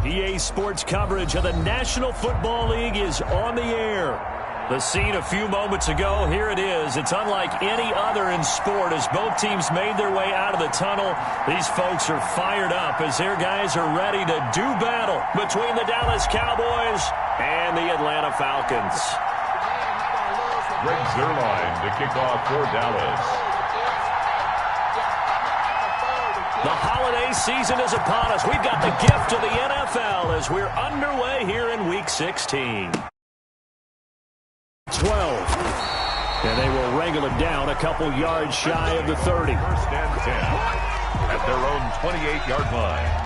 EA Sports coverage of the National Football League is on the air. The scene a few moments ago, here it is. It's unlike any other in sport as both teams made their way out of the tunnel. These folks are fired up as their guys are ready to do battle between the Dallas Cowboys and the Atlanta Falcons. Greg Zuerlein to kick off for Dallas. The holiday season is upon us. We've got the gift of the NFL as we're underway here in Week 16. 12. And they will wrangle it down a couple yards shy of the 30. First and 10 at their own 28-yard line.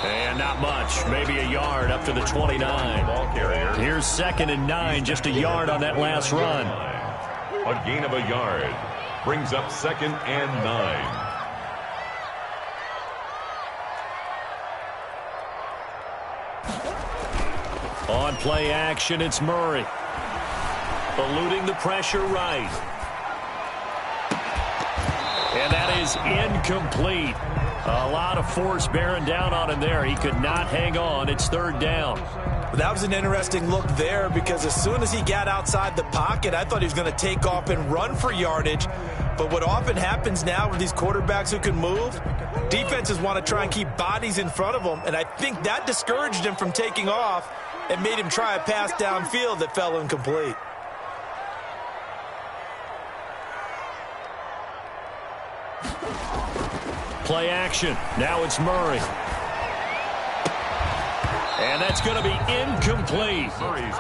And not much, maybe a yard up to the 29. Ball carrier. Here's 2nd and 9, just a yard on that last run. A gain of a yard brings up 2nd and 9. On play action, it's Murray. Eluding the pressure right. And that is incomplete. A lot of force bearing down on him there. He could not hang on. It's 3rd down. That was an interesting look there because as soon as he got outside the pocket, I thought he was going to take off and run for yardage. But what often happens now with these quarterbacks who can move, defenses want to try and keep bodies in front of them, and I think that discouraged him from taking off and made him try a pass downfield that fell incomplete. Play action. Now it's Murray. And that's going to be incomplete.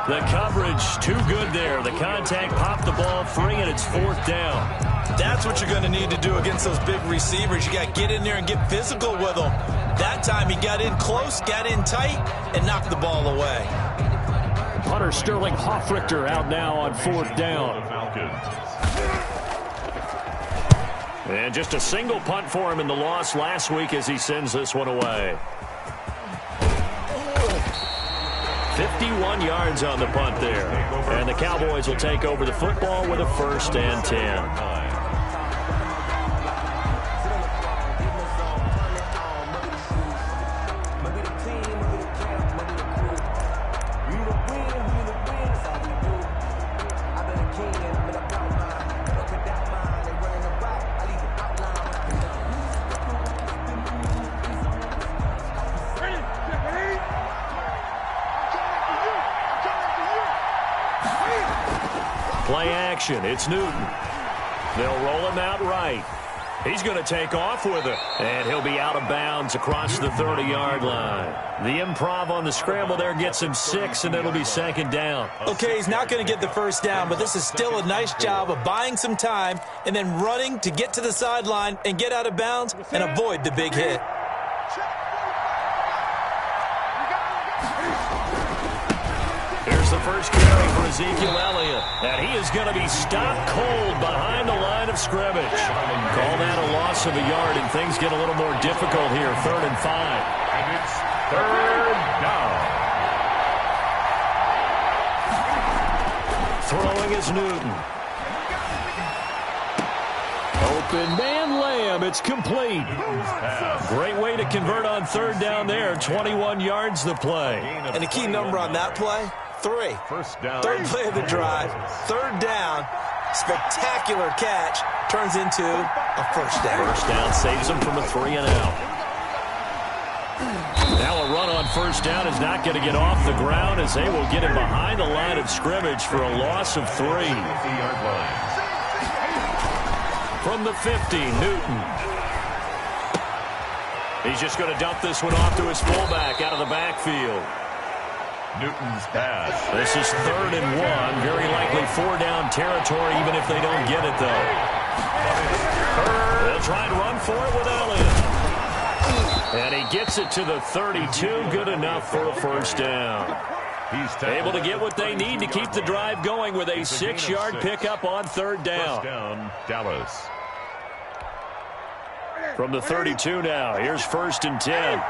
The coverage too good there. The contact popped the ball free, and it's 4th down. That's what you're going to need to do against those big receivers. You got to get in there and get physical with them. That time he got in close, got in tight, and knocked the ball away. Punter Sterling Hoffrichter out now on 4th down. And just a single punt for him in the loss last week as he sends this one away. 51 yards on the punt there. And the Cowboys will take over the football with a 1st and 10. Play action. It's Newton. They'll roll him out right. He's going to take off with it. And he'll be out of bounds across the 30-yard line. The improv on the scramble there gets him 6, and it'll be 2nd down. Okay, he's not going to get the 1st down, but this is still a nice job of buying some time and then running to get to the sideline and get out of bounds and avoid the big hit. Here's the first carry for Ezekiel Elliott. And he is going to be stopped cold behind the line of scrimmage. Call that a loss of a yard, and things get a little more difficult here. 3rd and 5. And it's 3rd down. Throwing is Newton. Open man Lamb. It's complete. Great way to convert on 3rd down there. 21 yards the play. And the key number on that play, 3. First down. 3rd play of the drive. 3rd down. Spectacular catch. Turns into a 1st down. 1st down saves them from a 3 and out. Now a run on 1st down is not going to get off the ground as they will get him behind the line of scrimmage for a loss of 3. 50-yard line. From the 50, Newton. He's just going to dump this one off to his fullback out of the backfield. Newton's pass. This is 3rd and 1. Very likely 4-down territory, even if they don't get it, though. They'll try and run for it with Elliott. And he gets it to the 32. Good enough for a 1st down. He's able to get what they need to keep the drive going with a 6-yard pickup on 3rd down. 1st down, Dallas. From the 32 now, here's 1st and 10.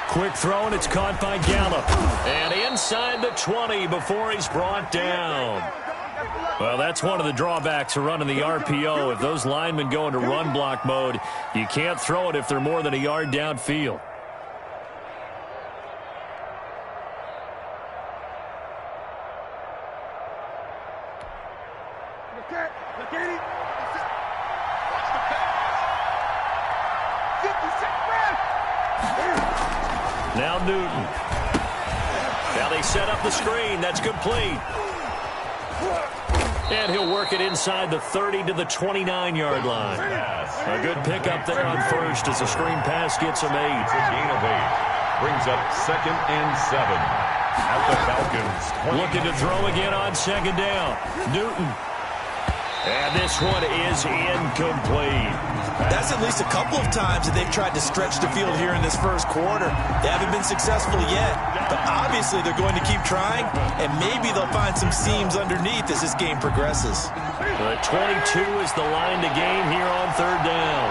Quick throw, and it's caught by Gallup. And inside the 20 before he's brought down. Well, that's one of the drawbacks of running the RPO. If those linemen go into run block mode, you can't throw it if they're more than a yard downfield. Now Newton. Now they set up the screen. That's complete. And he'll work it inside the 30 to the 29-yard line. A good pickup there on 1st as the screen pass gets a 8. It's a gain of 8. Brings up 2nd and 7. At the Falcons. Looking to throw again on 2nd down. Newton. And this one is incomplete. That's at least a couple of times that they've tried to stretch the field here in this 1st quarter. They haven't been successful yet, but obviously they're going to keep trying, and maybe they'll find some seams underneath as this game progresses. The 22 is the line to gain here on 3rd down.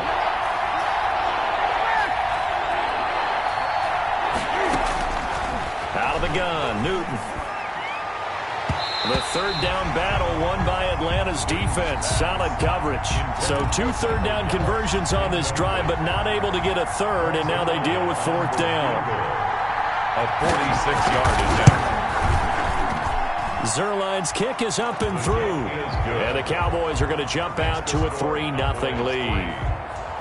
Out of the gun, Newton. The 3rd down battle won by Atlanta's defense. Solid coverage. So 2 3rd-down conversions on this drive, but not able to get a 3rd, and now they deal with 4th down. A 46-yard attempt. Zerline's kick is up and through. And the Cowboys are going to jump out to a 3-0 lead.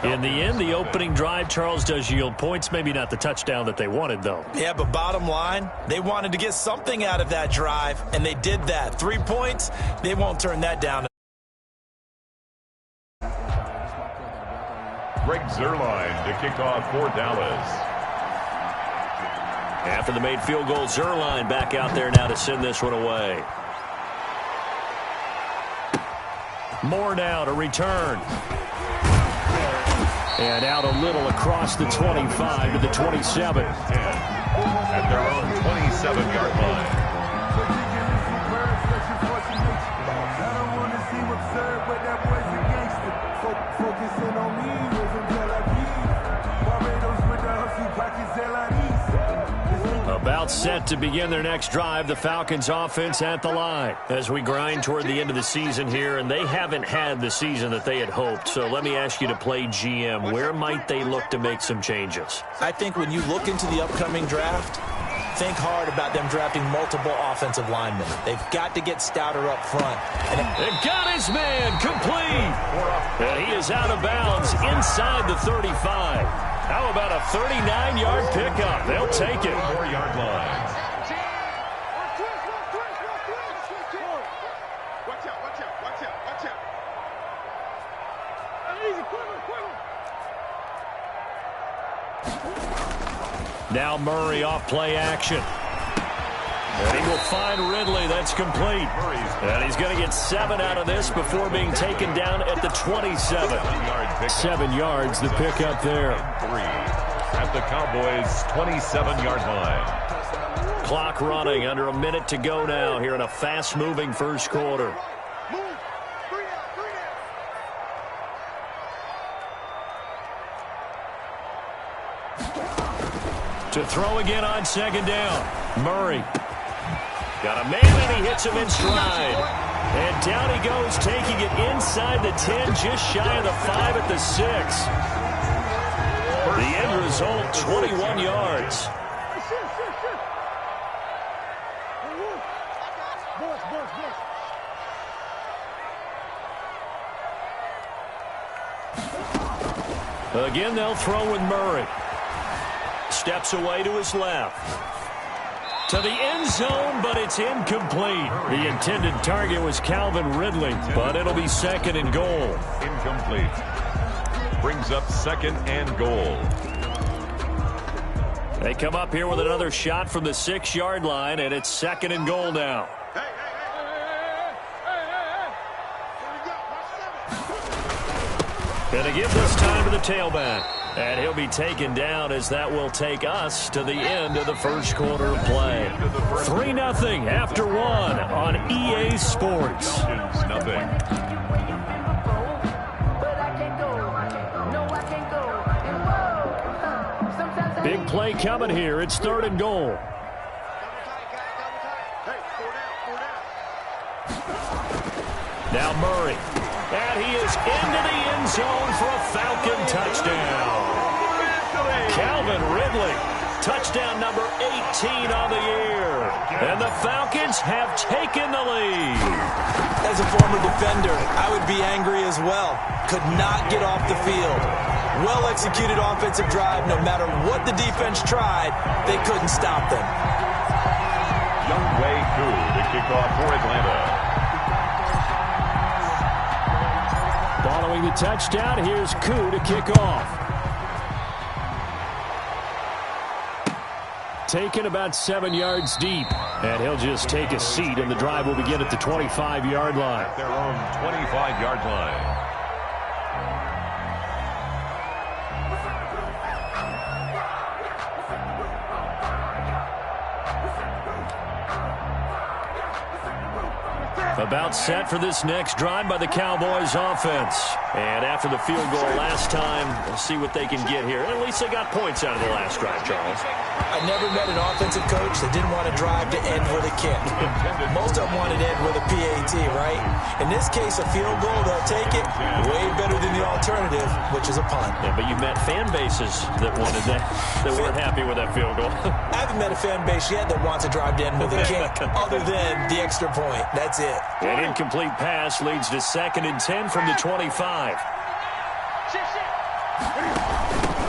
In the end, the opening drive, Charles, does yield points. Maybe not the touchdown that they wanted, though. Yeah, but bottom line, they wanted to get something out of that drive, and they did that. 3 points, they won't turn that down. Greg Zuerlein to kick off for Dallas. After the made field goal, Zuerlein back out there now to send this one away. Moore now to return. And out a little across the 25 to the 27. At their own 27-yard line. About set to begin their next drive, the Falcons offense at the line as we grind toward the end of the season here, and they haven't had the season that they had hoped. So let me ask you to play GM. Where might they look to make some changes? I think when you look into the upcoming draft, think hard about them drafting multiple offensive linemen. They've got to get stouter up front. And got his man complete. And he is out of bounds inside the 35. How about a 39-yard pickup? They'll take it. 4-yard line. Now Murray off play action. And he will find Ridley. That's complete. And he's going to get 7 out of this before being taken down at the 27. 7 yards, the pickup there. 3 at the Cowboys' 27-yard line. Clock running, under a minute to go now here in a fast-moving first quarter. To throw again on 2nd down. Murray. Got a man, and he hits him in stride. And down he goes, taking it inside the 10, just shy of the 5 at the 6. The end result, 21 yards. Again, they'll throw with Murray. Steps away to his left. To the end zone, but it's incomplete. The intended target was Calvin Ridley, but it'll be 2nd and goal. Incomplete. Brings up second and goal. They come up here with another shot from the 6-yard line, and it's second and goal now. Going to give this time to the tailback. And he'll be taken down as that will take us to the end of the first quarter of play. 3-0 after 1 on EA Sports. Nothing. Big play coming here. It's third and goal. Now Murray. And he is into the end zone for a Falcon touchdown. Calvin Ridley, touchdown number 18 on the year. And the Falcons have taken the lead. As a former defender, I would be angry as well. Could not get off the field. Well-executed offensive drive. No matter what the defense tried, they couldn't stop them. Younghoe Koo to kick off for Atlanta. Following the touchdown, here's Koo to kick off. Taken about 7 yards deep. And he'll just take a seat, and the drive will begin at the 25-yard line. At their own 25-yard line. About set for this next drive by the Cowboys offense. And after the field goal last time, we'll see what they can get here. At least they got points out of the last drive, Charles. I never met an offensive coach that didn't want to drive to end with a kick. Most of them wanted to end with a PAT, right? In this case, a field goal, they'll take it way better than the alternative, which is a punt. Yeah, but you met fan bases that wanted that, that weren't happy with that field goal. I haven't met a fan base yet that wants to drive to end with a kick, other than the extra point. That's it. An incomplete pass leads to 2nd and 10 from the 25.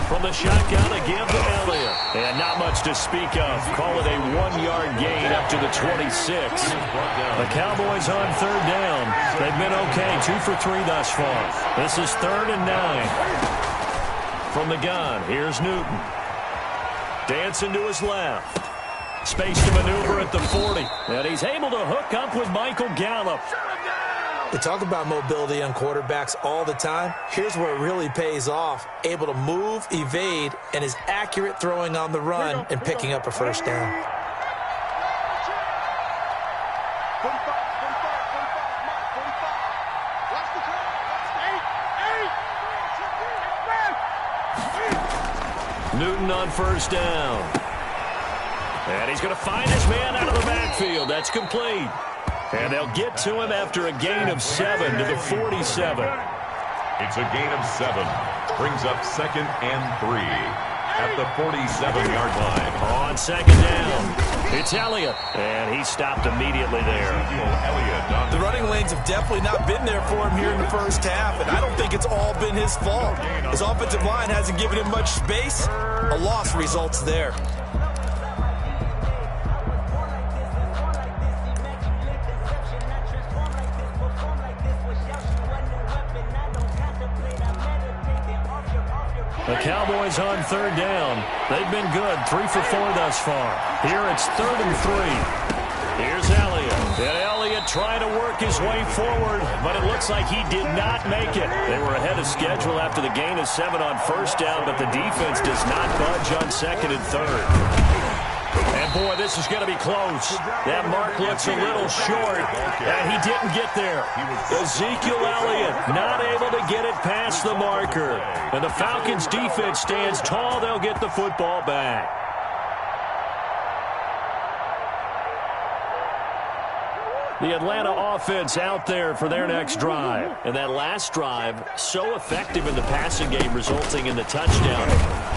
From the shotgun, a give to Elliott. And not much to speak of. Call it a 1-yard gain up to the 26. The Cowboys on third down. They've been okay, 2 for 3 thus far. This is 3rd and 9. From the gun, here's Newton. Dancing to his left. Space to maneuver at the 40. And he's able to hook up with Michael Gallup. We talk about mobility on quarterbacks all the time. Here's where it really pays off. Able to move, evade, and is accurate throwing on the run and picking up a first down. Newton on first down. And he's going to find his man out of the backfield. That's complete. And they'll get to him after a gain of 7 to the 47. It's a gain of 7. Brings up 2nd and 3 at the 47-yard line. On 2nd down, it's Elliott. And he stopped immediately there. The running lanes have definitely not been there for him here in the first half, and I don't think it's all been his fault. His offensive line hasn't given him much space. A loss results there. The Cowboys on third down. They've been good, 3 for 4 thus far. Here it's 3rd and 3. Here's Elliott. And Elliott trying to work his way forward, but it looks like he did not make it. They were ahead of schedule after the gain of 7 on first down, but the defense does not budge on 2nd and 3rd. And, boy, this is going to be close. That mark looks a little short, and he didn't get there. Ezekiel Elliott not able to get it past the marker. And the Falcons' defense stands tall. They'll get the football back. The Atlanta offense out there for their next drive. And that last drive, so effective in the passing game, resulting in the touchdown.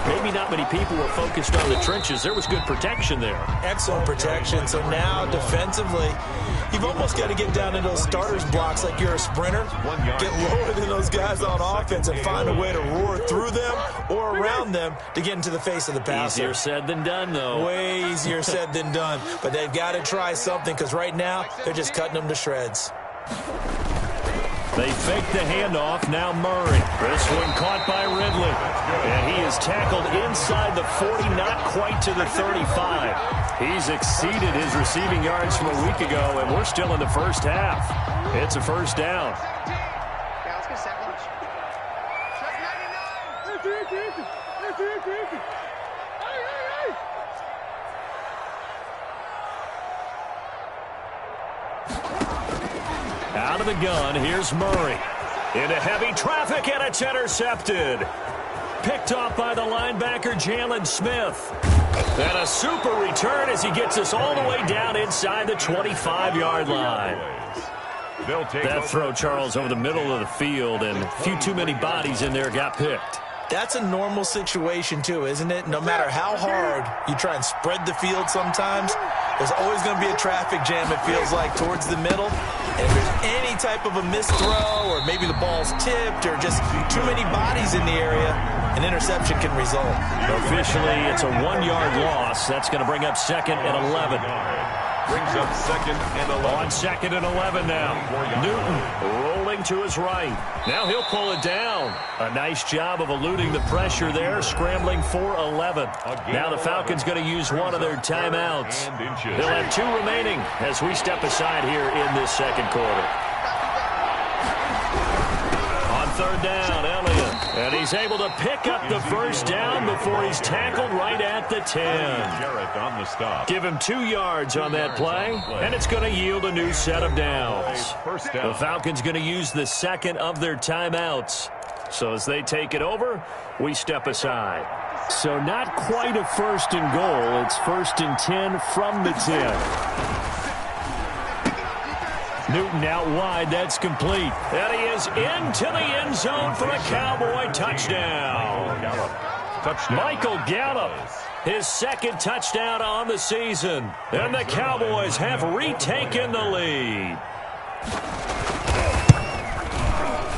Maybe not many people were focused on the trenches. There was good protection there. Excellent protection. So now, defensively, you've almost got to get down into those starters blocks like you're a sprinter. Get lower than those guys on offense and find a way to roar through them or around them to get into the face of the passer. Easier said than done, though. Way easier said than done. But they've got to try something because right now, they're just cutting them to shreds. They fake the handoff. Now Murray. This one caught by Ridley. And he is tackled inside the 40, not quite to the 35. He's exceeded his receiving yards from a week ago, and we're still in the first half. It's a first down. Out of the gun, here's Murray. Into heavy traffic, and it's intercepted. Picked off by the linebacker, Jalen Smith. And a super return as he gets us all the way down inside the 25-yard line. That throw, Charles, over the middle of the field, and a few too many bodies in there got picked. That's a normal situation, too, isn't it? No matter how hard you try and spread the field sometimes, there's always going to be a traffic jam, it feels like, towards the middle. And if there's any type of a missed throw, or maybe the ball's tipped, or just too many bodies in the area, an interception can result. Officially, it's a 1-yard loss. That's going to bring up 2nd and 11. Brings up 2nd and 11. On 2nd and 11 now. Newton rolling to his right. Now he'll pull it down. A nice job of eluding the pressure there, scrambling for 11. Now the Falcons going to use one of their timeouts. They'll have 2 remaining as we step aside here in this second quarter. On 3rd down, Elliott. And he's able to pick up the first down before he's tackled right at the 10. Give him 2 yards on that play, and it's going to yield a new set of downs. The Falcons going to use the 2nd of their timeouts. So as they take it over, we step aside. So not quite a 1st and goal. It's 1st and 10 from the 10. Newton out wide. That's complete. And he is into the end zone for a Cowboy touchdown. Michael Gallup, his 2nd touchdown on the season. And the Cowboys have retaken the lead.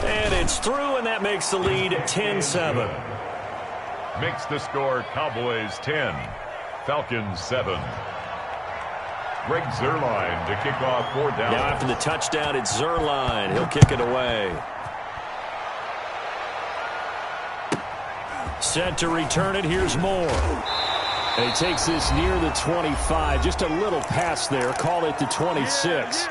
And it's through, and that makes the lead 10-7. Makes the score Cowboys 10, Falcons 7. Greg Zuerlein to kick off 4th down. Now after the touchdown, it's Zuerlein. He'll kick it away. Set to return it. Here's Moore. And he takes this near the 25. Just a little pass there. Call it the 26.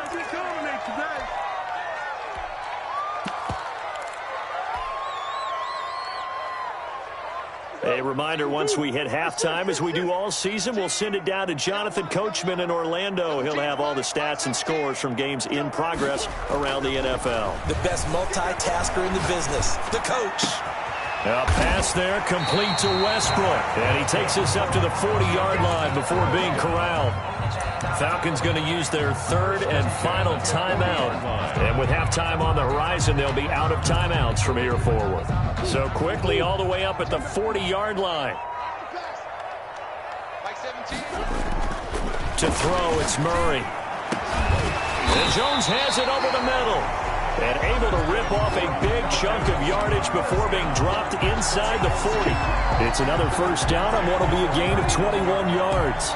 A reminder, once we hit halftime, as we do all season, we'll send it down to Jonathan Coachman in Orlando. He'll have all the stats and scores from games in progress around the NFL. The best multitasker in the business, the coach. A pass there, complete to Westbrook. And he takes us up to the 40-yard line before being corralled. Falcons going to use their 3rd and final timeout. And with halftime on the horizon, they'll be out of timeouts from here forward. So quickly all the way up at the 40-yard line. To throw, it's Murray. And Jones has it over the middle. And able to rip off a big chunk of yardage before being dropped inside the 40. It's another first down on what will be a gain of 21 yards.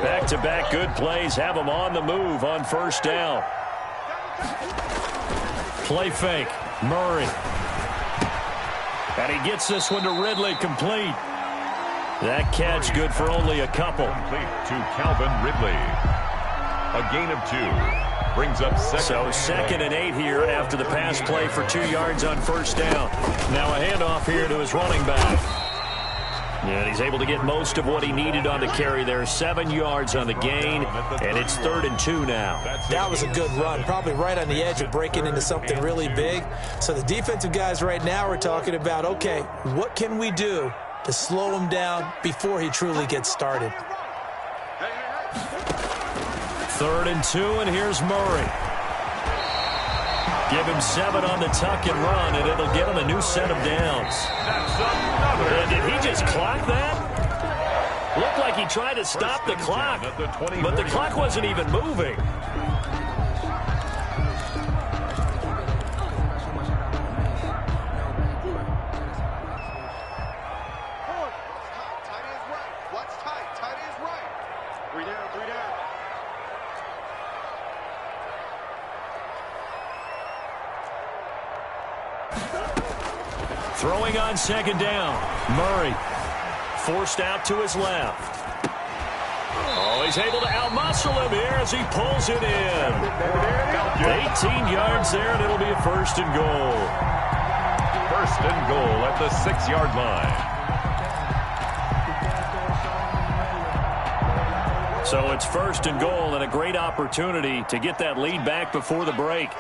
Back-to-back good plays have them on the move on first down. Play fake. Murray. And he gets this one to Ridley, complete. That catch good for only a couple. Complete to Calvin Ridley. A gain of 2. Brings up 2nd. So 2nd and 8 here after the pass play for 2 yards on first down. Now a handoff here to his running back. And he's able to get most of what he needed on the carry there. 7 yards on the gain, and it's 3rd and 2 now. That was a good run, probably right on the edge of breaking into something really big. So the defensive guys right now are talking about, okay, what can we do to slow him down before he truly gets started? 3rd and 2, and here's Murray. Give him 7 on the tuck and run, and it'll get him a new set of downs. And did he just clock that? Looked like he tried to stop the clock, but the clock wasn't even moving. Throwing on second down. Murray forced out to his left. Oh, he's able to outmuscle him here as he pulls it in. 18 yards there, and it'll be a first and goal. First and goal at the 6-yard line. So it's first and goal and a great opportunity to get that lead back before the break.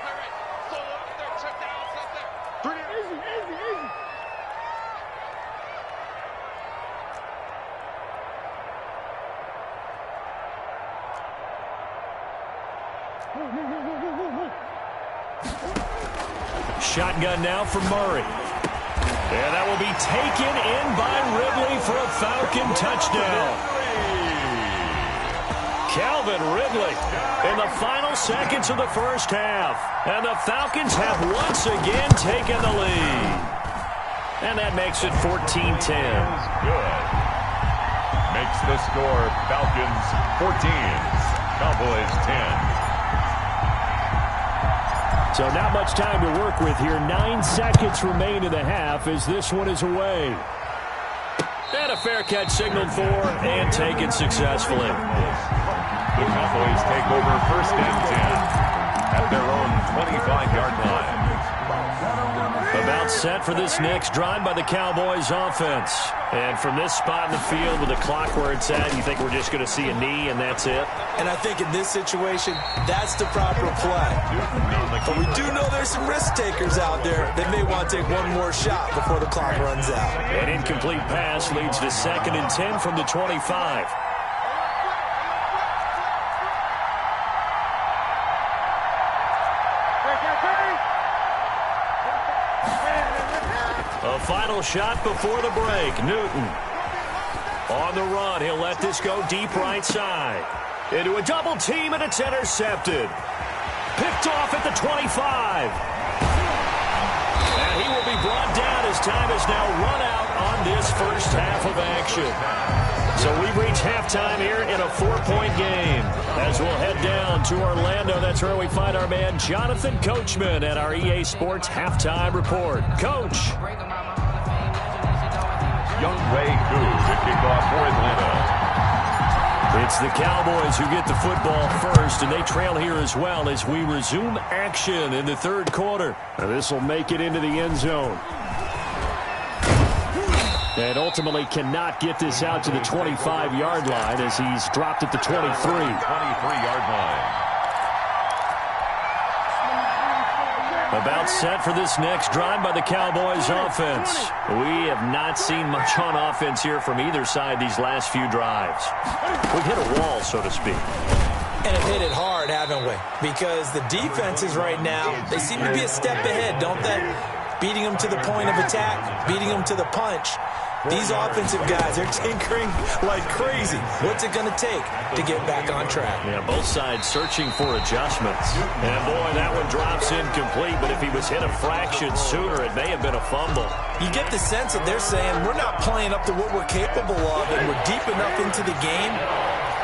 Shotgun now for Murray. And that will be taken in by Ridley for a Falcon touchdown. Calvin Ridley in the final seconds of the first half. And the Falcons have once again taken the lead. And that makes it 14-10. Good. Makes the score Falcons 14, Cowboys 10. So not much time to work with here. 9 seconds remain in the half as this one is away. And a fair catch signaled for and taken successfully. The Cowboys take over first and 10 at their own 25-yard line. About set for this next drive by the Cowboys offense. And from this spot in the field with the clock where it's at, you think we're just going to see a knee and that's it? And I think in this situation, that's the proper play. But we do know there's some risk takers out there that may want to take one more shot before the clock runs out. An incomplete pass leads to 2nd and 10 from the 25. A final shot before the break. Newton on the run. He'll let this go deep right side. Into a double team, and it's intercepted. Picked off at the 25. And he will be brought down as time is now run out on this first half of action. So we've reached halftime here in a 4-point game. As we'll head down to Orlando, that's where we find our man Jonathan Coachman at our EA Sports Halftime Report. Coach. Young Ray Koo to kick off for Atlanta. It's the Cowboys who get the football first, and they trail here as well as we resume action in the third quarter. This will make it into the end zone. And ultimately cannot get this out to the 25-yard line as he's dropped at the 23. 23-yard line. About set for this next drive by the Cowboys offense. We have not seen much on offense here from either side these last few drives. We've hit a wall, so to speak. And have hit it hard, haven't we? Because the defenses right now, they seem to be a step ahead, don't they? Beating them to the point of attack, beating them to the punch. These offensive guys, they're tinkering like crazy. What's it going to take to get back on track? Yeah, both sides searching for adjustments. And boy, that one drops incomplete, but if he was hit a fraction sooner, it may have been a fumble. You get the sense that they're saying we're not playing up to what we're capable of, and we're deep enough into the game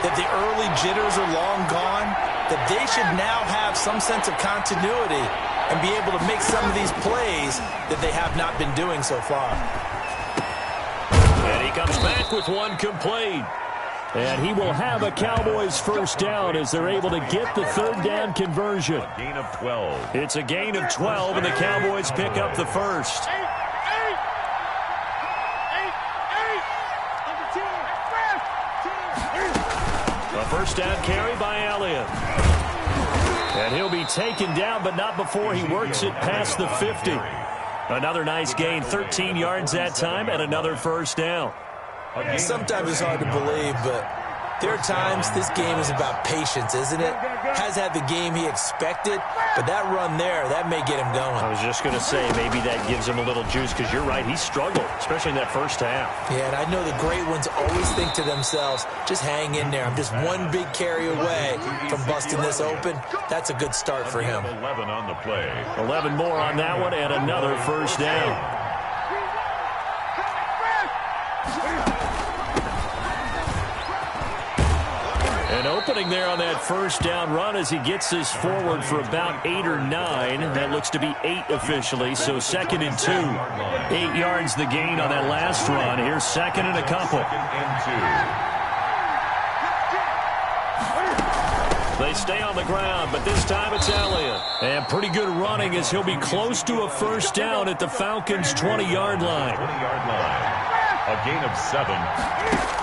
that the early jitters are long gone, that they should now have some sense of continuity and be able to make some of these plays that they have not been doing so far. And he comes back with one complete. And he will have a Cowboys first down as they're able to get the third down conversion. A gain of 12. It's a gain of 12, and the Cowboys pick up the first. A first down carry by Elliott. And he'll be taken down, but not before he works it past the 50. Another nice gain, 13 yards that time, and another first down. Sometimes it's hard to believe, but there are times this game is about patience, isn't it? Has had the game he expected, but that run there, that may get him going. I was just going to say, maybe that gives him a little juice, because you're right, he struggled, especially in that first half. Yeah, and I know the great ones always think to themselves, just hang in there. I'm just one big carry away from busting this open. That's a good start for him. 11 on the play. 11 more on that one, and another first down. An opening there on that first down run as he gets this forward for about 8 or 9. That looks to be 8 officially, so 2nd and 2. 8 yards the gain on that last run. Here's 2nd and a couple. They stay on the ground, but this time it's Elliott. And pretty good running as he'll be close to a first down at the Falcons' 20-yard line. 20-yard line. A gain of 7.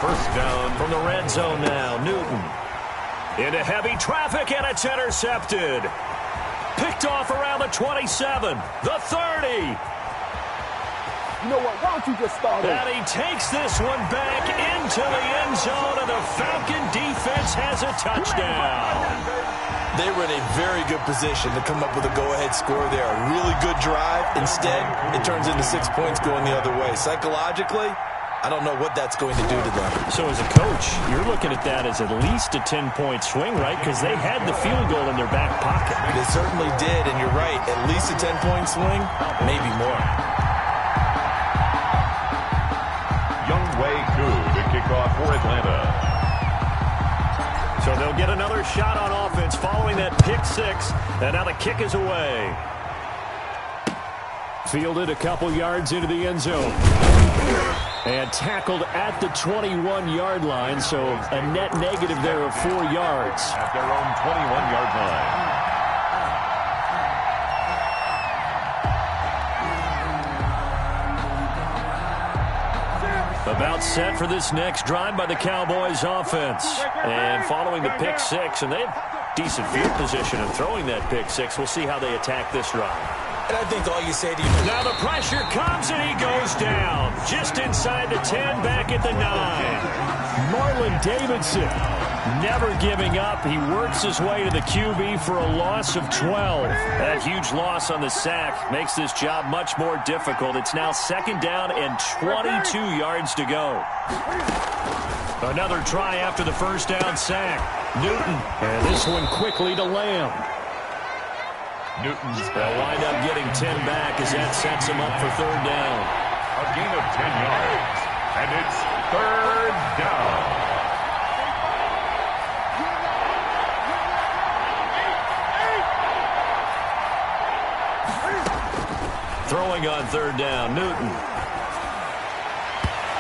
First down. From the red zone now, Newton. Into heavy traffic, and it's intercepted. Picked off around the 27, the 30. You know what? Why don't you just start it? And he takes this one back into the end zone, and the Falcon defense has a touchdown. They were in a very good position to come up with a go-ahead score there. A really good drive. Instead, it turns into 6 points going the other way. Psychologically, I don't know what that's going to do to them. So as a coach, you're looking at that as at least a 10-point swing, right? Because they had the field goal in their back pocket. They certainly did, and you're right. At least a 10-point swing, maybe more. To kick off for Atlanta. So they'll get another shot on offense following that pick 6, and now the kick is away. Fielded a couple yards into the end zone. And tackled at the 21-yard line, so a net negative there of 4 yards. At their own 21-yard line. About set for this next drive by the Cowboys offense. And following the pick 6, and they have decent field position in throwing that pick 6. We'll see how they attack this drive. And I think all you say to you... Now the pressure comes, and he goes down. Just inside the 10, back at the 9. Marlon Davidson never giving up. He works his way to the QB for a loss of 12. That huge loss on the sack makes this job much more difficult. It's now 2nd down and 22 yards to go. Another try after the first down sack. Newton, and this one quickly to Lamb. Newton's They'll wind up getting 10 back as that sets him up for 3rd down. a gain of 10 yards, and it's 3rd down. Throwing on 3rd down, Newton.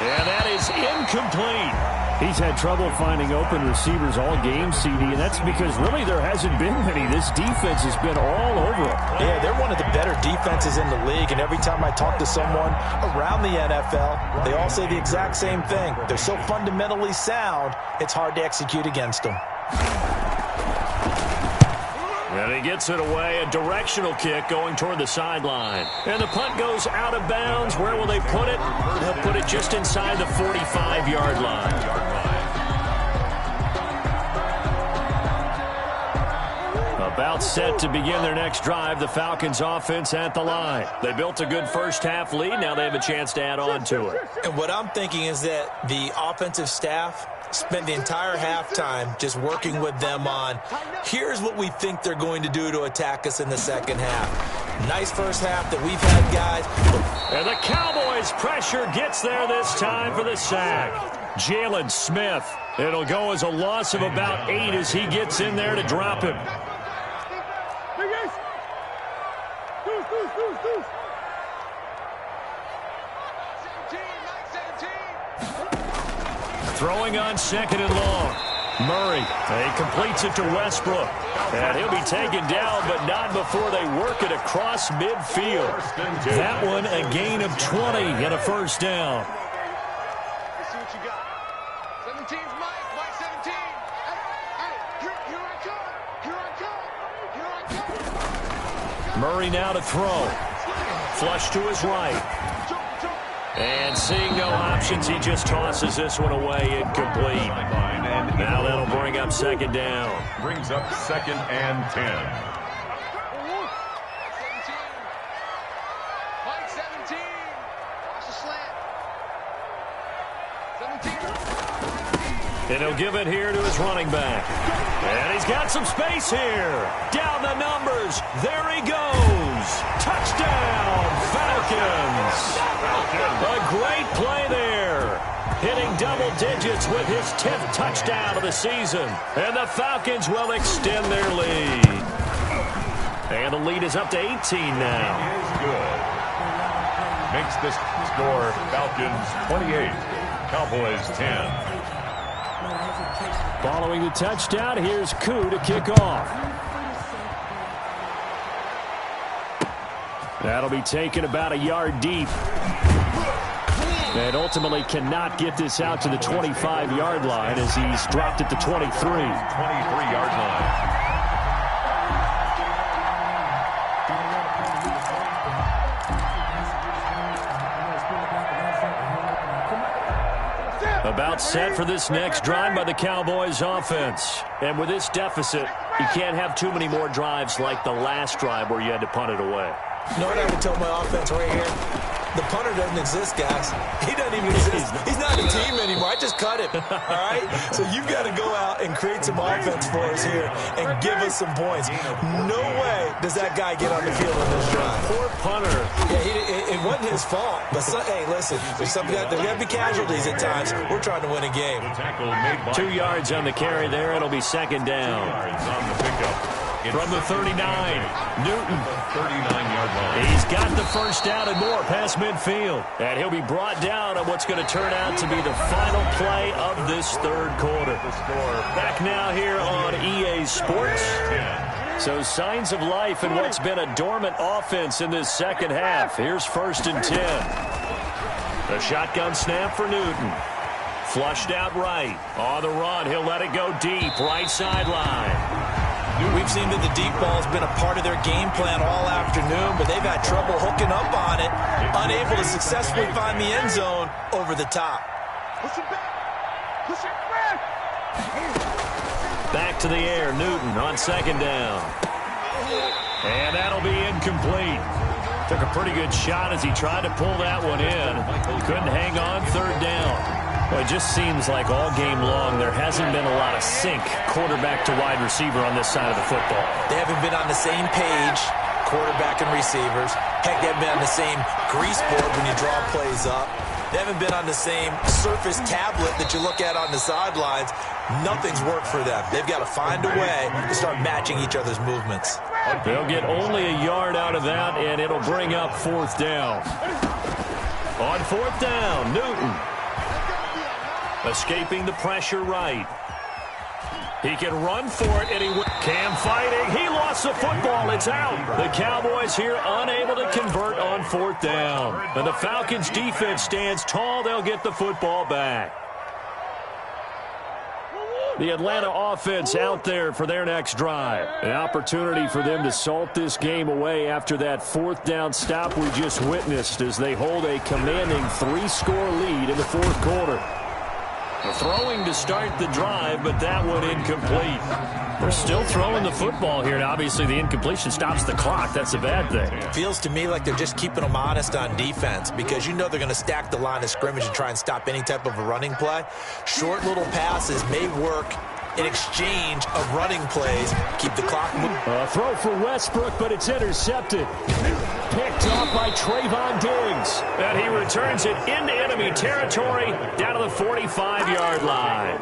And that is incomplete. He's had trouble finding open receivers all game, CD, and that's because really there hasn't been many. This defense has been all over him. Yeah, they're one of the better defenses in the league, and every time I talk to someone around the NFL, they all say the exact same thing. They're so fundamentally sound, it's hard to execute against them. And he gets it away, a directional kick going toward the sideline. And the punt goes out of bounds. Where will they put it? They'll put it just inside the 45-yard line. About set to begin their next drive, the Falcons offense at the line. They built a good first-half lead. Now they have a chance to add on to it. And what I'm thinking is that the offensive staff spend the entire halftime just working with them on, here's what we think they're going to do to attack us in the second half. Nice first half that we've had, guys. And the Cowboys' pressure gets there this time for the sack. Jalen Smith. It'll go as a loss of about 8 as he gets in there to drop him. Throwing on 2nd and long. Murray, he completes it to Westbrook. And he'll be taken down, but not before they work it across midfield. That one a gain of 20 and a first down. Let's see what you got. 17's Mike 17. Hey, here I come. Murray now to throw. Flush to his right. And seeing no options, he just tosses this one away, incomplete. Now that'll bring up 2nd down. Brings up 2nd and 10. 17. Mike 17. Watch the slant. 17. And he'll give it here to his running back. And he's got some space here. Down the numbers. There he goes. Touchdown, Falcons. A great play there. Hitting double digits with his 10th touchdown of the season. And the Falcons will extend their lead. And the lead is up to 18 now. He is good. Makes this score Falcons 28, Cowboys 10. Following the touchdown, here's Koo to kick off. That'll be taken about a yard deep. And ultimately cannot get this out to the 25-yard line as he's dropped at the 23. 23-yard line. About set for this next drive by the Cowboys offense. And with this deficit, you can't have too many more drives like the last drive where you had to punt it away. You know what I would tell my offense right here? The punter doesn't exist, guys. He doesn't even exist. He's not a team anymore. I just cut him, all right? So you've got to go out and create some offense for us here and give us some points. No way does that guy get on the field on this drive. Poor punter. Yeah, it wasn't his fault. But, hey, listen, there's got to be casualties at times. We're trying to win a game. 2 yards on the carry there. It'll be second down. 2 yards on the pickup. From the 39, Newton. 39-yard line. He's got the first down and more past midfield. And he'll be brought down on what's going to turn out to be the final play of this third quarter. Back now here on EA Sports. So signs of life in what's been a dormant offense in this second half. Here's 1st and 10. A shotgun snap for Newton. Flushed out right. On the run, he'll let it go deep. Right sideline. We've seen that the deep ball has been a part of their game plan all afternoon, but they've had trouble hooking up on it, unable to successfully find the end zone over the top. Back to the air, Newton on second down. And that'll be incomplete. Took a pretty good shot as he tried to pull that one in. Couldn't hang on, third down. Well, it just seems like all game long there hasn't been a lot of sync quarterback to wide receiver on this side of the football. They haven't been on the same page, quarterback and receivers. Heck, they haven't been on the same grease board when you draw plays up. They haven't been on the same surface tablet that you look at on the sidelines. Nothing's worked for them. They've got to find a way to start matching each other's movements. They'll get only a yard out of that, and it'll bring up 4th down. On 4th down, Newton. Escaping the pressure right. He can run for it, and Cam fighting. He lost the football. It's out. The Cowboys here unable to convert on 4th down. And the Falcons defense stands tall. They'll get the football back. The Atlanta offense out there for their next drive. An opportunity for them to salt this game away after that 4th down stop we just witnessed as they hold a commanding 3-score lead in the 4th quarter. Throwing to start the drive, but that one incomplete. They're still throwing the football here, and obviously the incompletion stops the clock. That's a bad thing. Feels to me like they're just keeping them honest on defense because you know they're going to stack the line of scrimmage and try and stop any type of a running play. Short little passes may work in exchange of running plays. Keep the clock moving. Throw for Westbrook, but it's intercepted. Picked off by Trayvon Diggs. And he returns it into enemy territory down to the 45-yard line.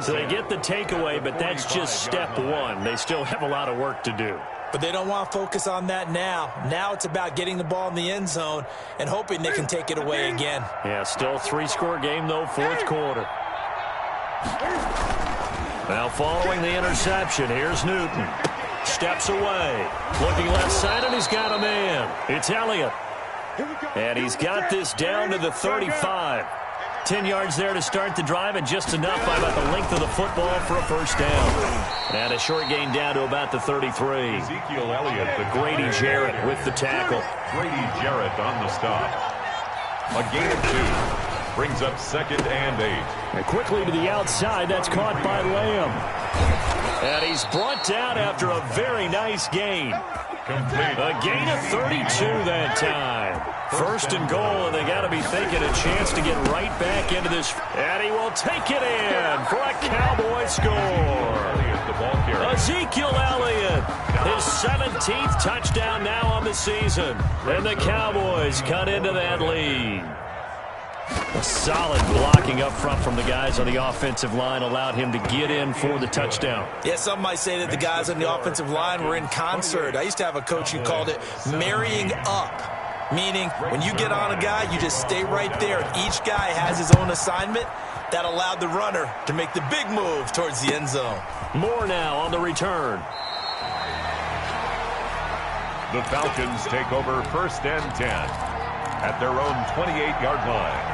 So they get the takeaway, but that's just step one. They still have a lot of work to do. But they don't want to focus on that now. Now it's about getting the ball in the end zone and hoping they can take it away again. Yeah, still a 3-score game, though, 4th quarter. Now following the interception, here's Newton. Steps away. Looking left side, and he's got a man. It's Elliott. And he's got this down to the 35. 10 yards there to start the drive, and just enough by about the length of the football for a first down. And a short gain down to about the 33. Ezekiel Elliott, the Grady Jarrett with the tackle. Grady Jarrett on the stop. A gain of 2. Brings up 2nd and 8. And quickly to the outside. That's caught by Lamb. And he's brought down after a very nice gain. Complete. A gain of 32 that time. 1st and goal, and they got to be thinking a chance to get right back into this. And he will take it in for a Cowboy score. Ezekiel Elliott, his 17th touchdown now on the season. And the Cowboys cut into that lead. A solid blocking up front from the guys on the offensive line allowed him to get in for the touchdown. Yeah, some might say that the guys on the offensive line were in concert. I used to have a coach who called it marrying up, meaning when you get on a guy, you just stay right there. Each guy has his own assignment. That allowed the runner to make the big move towards the end zone. More now on the return. The Falcons take over 1st and 10 at their own 28-yard line.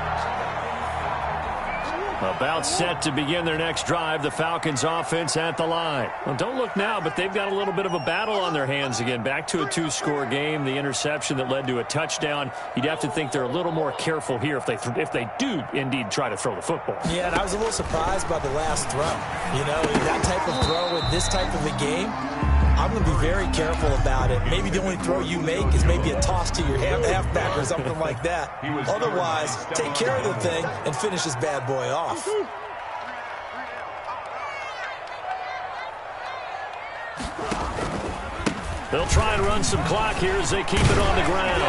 About set to begin their next drive, the Falcons offense at the line. Well, don't look now, but they've got a little bit of a battle on their hands again. Back to a 2-score game, the interception that led to a touchdown. You'd have to think they're a little more careful here if they do indeed try to throw the football. Yeah, and I was a little surprised by the last throw. You know, that type of throw in this type of a game, I'm going to be very careful about it. Maybe the only throw you make is maybe a toss to your halfback or something like that. Otherwise, take care of the thing and finish this bad boy off. They'll try and run some clock here as they keep it on the ground.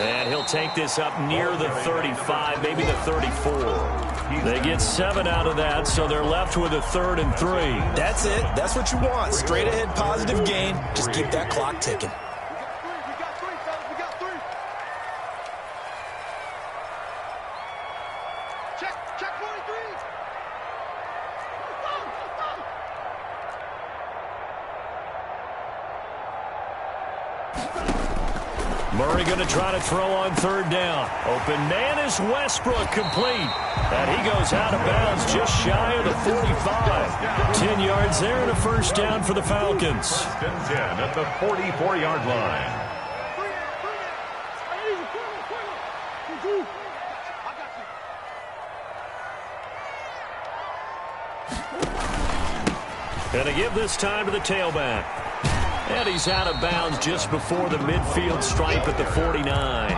And he'll take this up near the 35, maybe the 34. They get 7 out of that, so they're left with a 3rd and 3. That's it. That's what you want. Straight ahead positive gain. Just keep that clock ticking. We got three, fellas. We got three. Check 43. Murray going to try to throw on 3rd down. Open man is Westbrook, complete. And he goes out of bounds just shy of the 45. 10 yards there and a 1st down for the Falcons. 1st and 10 at the 44-yard line. And to give this time to the tailback. And he's out of bounds just before the midfield stripe at the 49.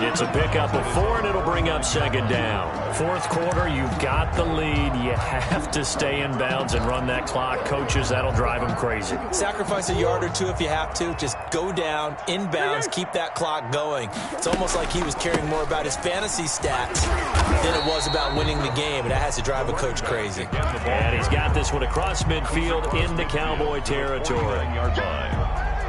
It's a pickup of 4, and it'll bring up 2nd down. 4th quarter, you've got the lead. You have to stay in bounds and run that clock. Coaches, that'll drive them crazy. Sacrifice a yard or two if you have to. Just go down, in bounds, keep that clock going. It's almost like he was caring more about his fantasy stats than it was about winning the game, and that has to drive a coach crazy. And he's got this one across midfield into Cowboy territory.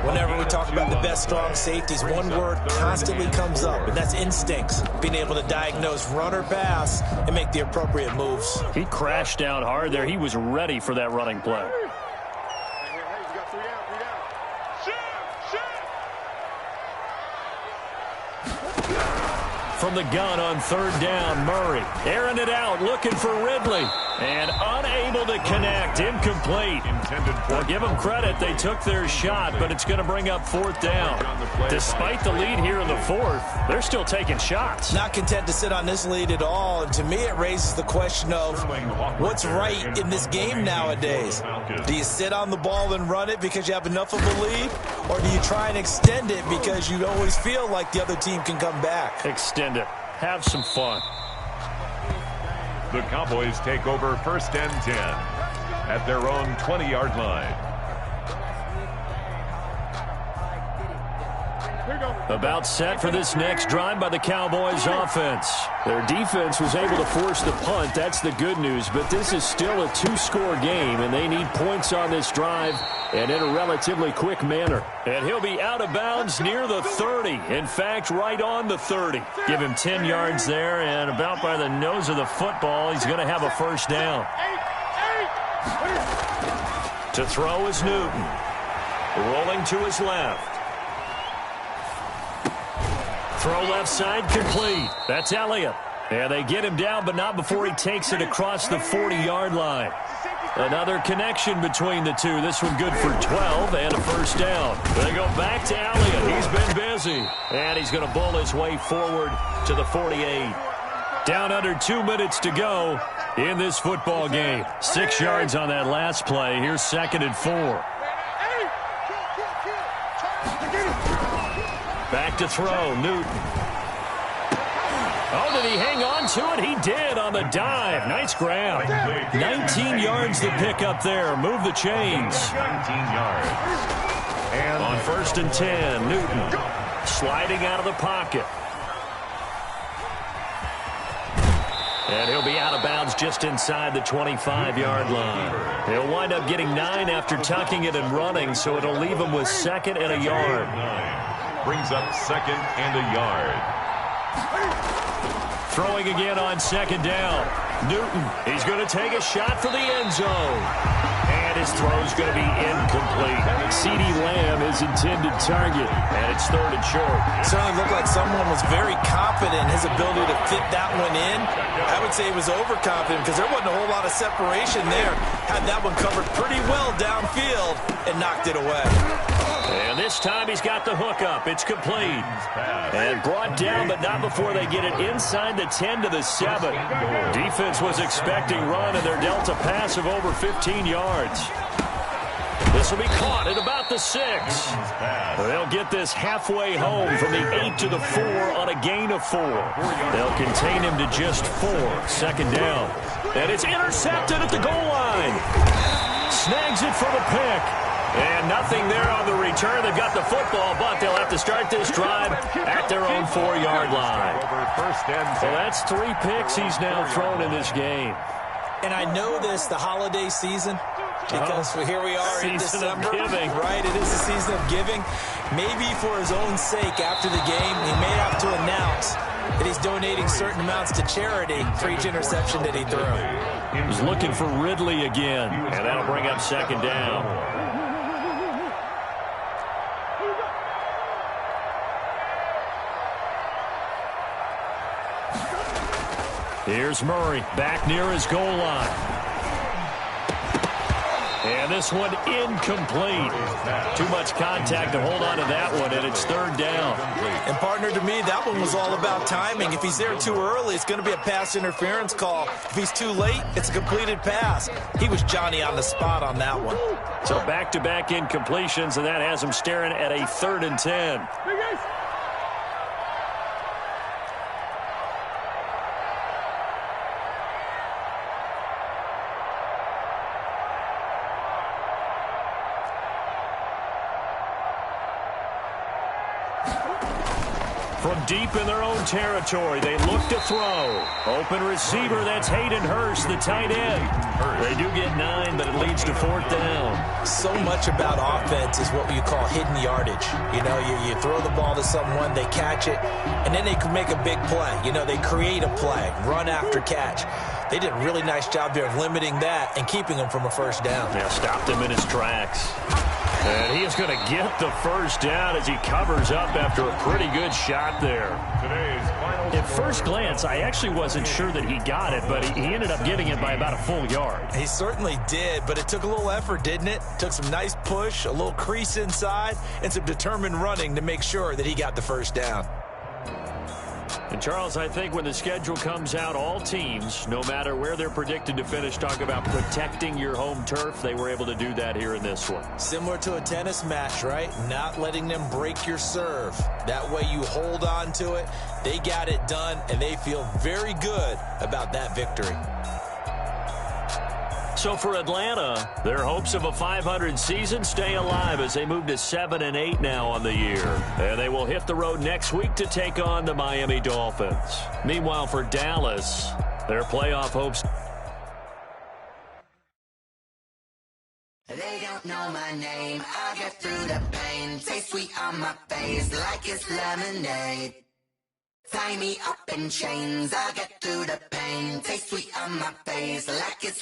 Whenever we talk about the best strong safeties, one word constantly comes up, and that's instincts. Being able to diagnose run or pass and make the appropriate moves. He crashed down hard there. He was ready for that running play. Hey, we got 3 down, 3 down. From the gun on 3rd down, Murray airing it out, looking for Ridley. And unable to connect, incomplete. Well, give them credit, they took their shot, but it's going to bring up 4th down. Despite the lead here in the 4th, they're still taking shots. Not content to sit on this lead at all, and to me it raises the question of what's right in this game nowadays. Do you sit on the ball and run it because you have enough of a lead, or do you try and extend it because you always feel like the other team can come back? Extend it. Have some fun. The Cowboys take over 1st and 10 at their own 20-yard line. About set for this next drive by the Cowboys offense. Their defense was able to force the punt. That's the good news. But this is still a 2-score game, and they need points on this drive and in a relatively quick manner. And he'll be out of bounds near the 30. In fact, right on the 30. Give him 10 yards there, and about by the nose of the football, he's going to have a 1st down. To throw is Newton. Rolling to his left. Throw left side, complete. That's Elliott. And they get him down, but not before he takes it across the 40-yard line. Another connection between the two. This one good for 12 and a 1st down. They go back to Elliott. He's been busy. And he's going to bull his way forward to the 48. Down under 2 minutes to go in this football game. 6 yards on that last play. Here's 2nd and 4. Back to throw, Newton. Oh, did he hang on to it? He did on the dive. Nice grab. 19 yards to pick up there. Move the chains. 19 yards. And on 1st and 10, Newton sliding out of the pocket. And he'll be out of bounds just inside the 25-yard line. He'll wind up getting 9 after tucking it and running, so it'll leave him with 2nd and a yard. 9 brings up 2nd and a yard. Throwing again on 2nd down. Newton, he's going to take a shot for the end zone. And his throw's going to be incomplete. CeeDee Lamb is intended target, and it's 3rd and short. Certainly looked like someone was very confident in his ability to fit that one in. I would say he was overconfident because there wasn't a whole lot of separation there. Had that one covered pretty well downfield and knocked it away. And this time he's got the hook up. It's complete. And brought down, but not before they get it inside the 10 to the 7. Defense was expecting run, and they're dealt a pass of over 15 yards. This will be caught at about the 6. They'll get this halfway home from the 8 to the 4 on a gain of 4. They'll contain him to just 4. 2nd down. And it's intercepted at the goal line. Snags it for the pick. And nothing there on the return. They've got the football, but they'll have to start this drive at their own 4-yard line. So that's 3 picks he's now thrown in this game. And I know this, the holiday season, because here we are in December. Season of giving. Right, it is the season of giving. Maybe for his own sake after the game, he may have to announce that he's donating certain amounts to charity for each interception that he threw. He's looking for Ridley again, and that'll bring up 2nd down. Here's Murray back near his goal line. And this one incomplete. Too much contact to hold on to that one, and it's 3rd down. And, partner, to me, that one was all about timing. If he's there too early, it's going to be a pass interference call. If he's too late, it's a completed pass. He was Johnny on the spot on that one. So back-to-back incompletions, and that has him staring at a 3rd and 10. From deep in their own territory, they look to throw. Open receiver, that's Hayden Hurst, the tight end. They do get 9, but it leads to 4th down. So much about offense is what you call hidden yardage. You know, you throw the ball to someone, they catch it, and then they can make a big play. You know, they create a play, run after catch. They did a really nice job there of limiting that and keeping him from a 1st down. Yeah, stopped him in his tracks. And he is going to get the 1st down as he covers up after a pretty good shot there. At first glance, I actually wasn't sure that he got it, but he ended up getting it by about a full yard. He certainly did, but it took a little effort, didn't it? Took some nice push, a little crease inside, and some determined running to make sure that he got the 1st down. And, Charles, I think when the schedule comes out, all teams, no matter where they're predicted to finish, talk about protecting your home turf. They were able to do that here in this one. Similar to a tennis match, right? Not letting them break your serve. That way you hold on to it. They got it done, and they feel very good about that victory. So for Atlanta, their hopes of a 500 season stay alive as they move to 7-8 now on the year. And they will hit the road next week to take on the Miami Dolphins. Meanwhile, for Dallas, their playoff hopes. They don't know my name. I get through the pain. Taste sweet on my face like it's lemonade. Tie me up in chains. I get through the pain. Taste sweet on my face like it's